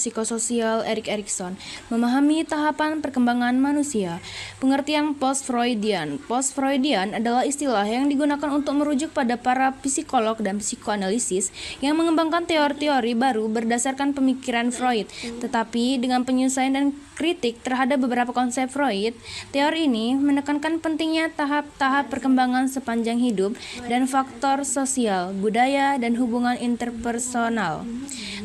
psikososial Erik Erikson, memahami tahapan perkembangan manusia. Pengertian post-Freudian. Post-Freudian adalah istilah yang digunakan untuk merujuk pada para psikolog dan psikoanalisis yang mengembangkan teori-teori baru berdasarkan pemikiran Freud. Tetapi dengan penyelesaian dan kritik terhadap beberapa konsep Freud, teori ini menekankan pentingnya tahap-tahap perkembangan sepanjang hidup dan faktor sosial, budaya, dan hubungan interpersonal.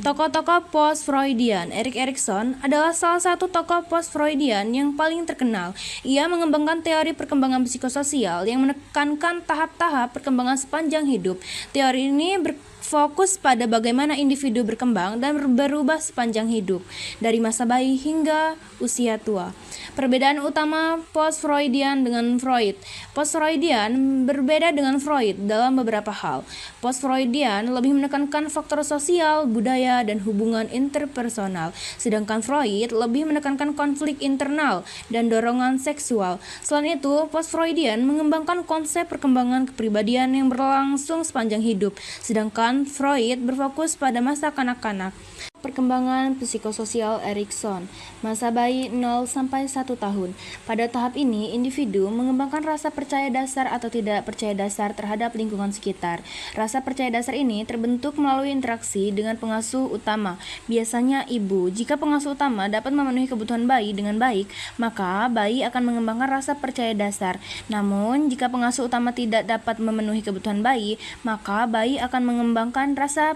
Tokoh-tokoh post-Freudian. Erik Erikson adalah salah satu tokoh post-Freudian yang paling terkenal. Ia mengembangkan teori perkembangan psikososial yang menekankan tahap-tahap perkembangan sepanjang hidup. Teori ini berfokus pada bagaimana individu berkembang dan berubah sepanjang hidup, dari masa bayi hingga usia tua. Perbedaan utama post-Freudian dengan Freud. Post-Freudian berbeda dengan Freud dalam beberapa hal. Post-Freudian lebih menekankan faktor sosial, budaya, dan hubungan interpersonal, sedangkan Freud lebih menekankan konflik internal dan dorongan seksual. Selain itu, post-Freudian mengembangkan konsep perkembangan kepribadian yang berlangsung sepanjang hidup, sedangkan Freud berfokus pada masa kanak-kanak. Perkembangan psikososial Erikson. Masa bayi 0-1 tahun. Pada tahap ini, individu mengembangkan rasa percaya dasar atau tidak percaya dasar terhadap lingkungan sekitar. Rasa percaya dasar ini terbentuk melalui interaksi dengan pengasuh utama, biasanya ibu. Jika pengasuh utama dapat memenuhi kebutuhan bayi dengan baik, maka bayi akan mengembangkan rasa percaya dasar. Namun, jika pengasuh utama tidak dapat memenuhi kebutuhan bayi, maka bayi akan mengembangkan rasa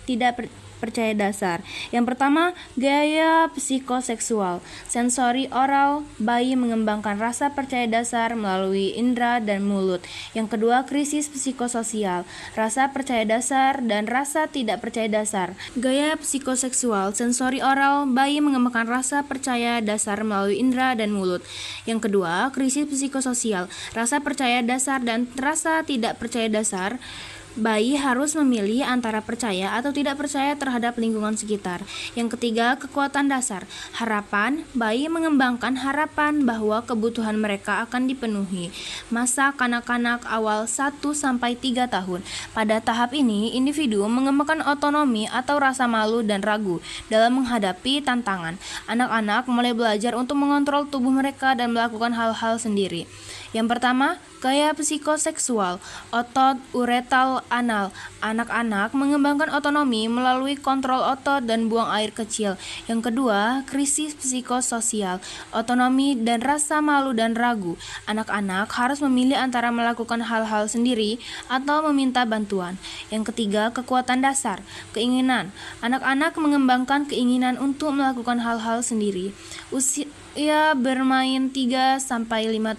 tidak percaya dasar. Yang pertama, gaya psikoseksual. Sensori oral, bayi mengembangkan rasa percaya dasar melalui indera dan mulut. Yang kedua, krisis psikososial. Rasa percaya dasar dan rasa tidak percaya dasar. Gaya psikoseksual. Sensori oral, bayi mengembangkan rasa percaya dasar melalui indera dan mulut. Yang kedua, krisis psikososial. Rasa percaya dasar dan rasa tidak percaya dasar. Bayi harus memilih antara percaya atau tidak percaya terhadap lingkungan sekitar. Yang ketiga, kekuatan dasar. Harapan. Bayi mengembangkan harapan bahwa kebutuhan mereka akan dipenuhi. Masa kanak-kanak awal 1-3 tahun. Pada tahap ini, individu mengembangkan otonomi atau rasa malu dan ragu dalam menghadapi tantangan. Anak-anak mulai belajar untuk mengontrol tubuh mereka dan melakukan hal-hal sendiri. Yang pertama, gaya psikoseksual, otot uretal anal. Anak-anak mengembangkan otonomi melalui kontrol otot dan buang air kecil. Yang kedua, krisis psikososial, otonomi dan rasa malu dan ragu. Anak-anak harus memilih antara melakukan hal-hal sendiri atau meminta bantuan. Yang ketiga, kekuatan dasar, keinginan. Anak-anak mengembangkan keinginan untuk melakukan hal-hal sendiri. Usia bermain 3-5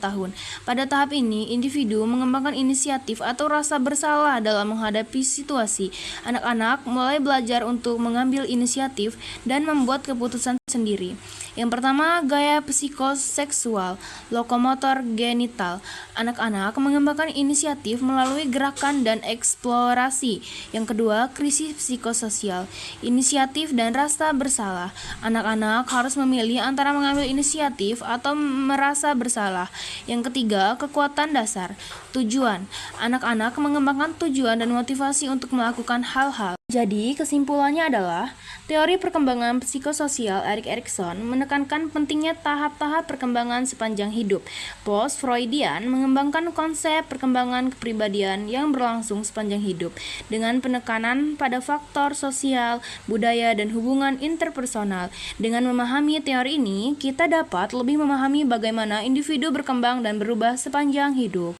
tahun. Pada tahap ini, individu mengembangkan inisiatif atau rasa bersalah dalam menghadapi situasi. Anak-anak mulai belajar untuk mengambil inisiatif dan membuat keputusan sendiri. Yang pertama, gaya psikoseksual, lokomotor genital. Anak-anak mengembangkan inisiatif melalui gerakan dan eksplorasi. Yang kedua, krisis psikososial, inisiatif dan rasa bersalah. Anak-anak harus memilih antara mengambil inisiatif atau merasa bersalah. Yang ketiga, kekuatan dasar, tujuan. Anak-anak mengembangkan tujuan dan motivasi untuk melakukan hal-hal. Jadi, kesimpulannya adalah teori perkembangan psikososial Erik Erikson menekankan pentingnya tahap-tahap perkembangan sepanjang hidup. Post-Freudian mengembangkan konsep perkembangan kepribadian yang berlangsung sepanjang hidup dengan penekanan pada faktor sosial, budaya, dan hubungan interpersonal. Dengan memahami teori ini, kita dapat lebih memahami bagaimana individu berkembang dan berubah sepanjang hidup.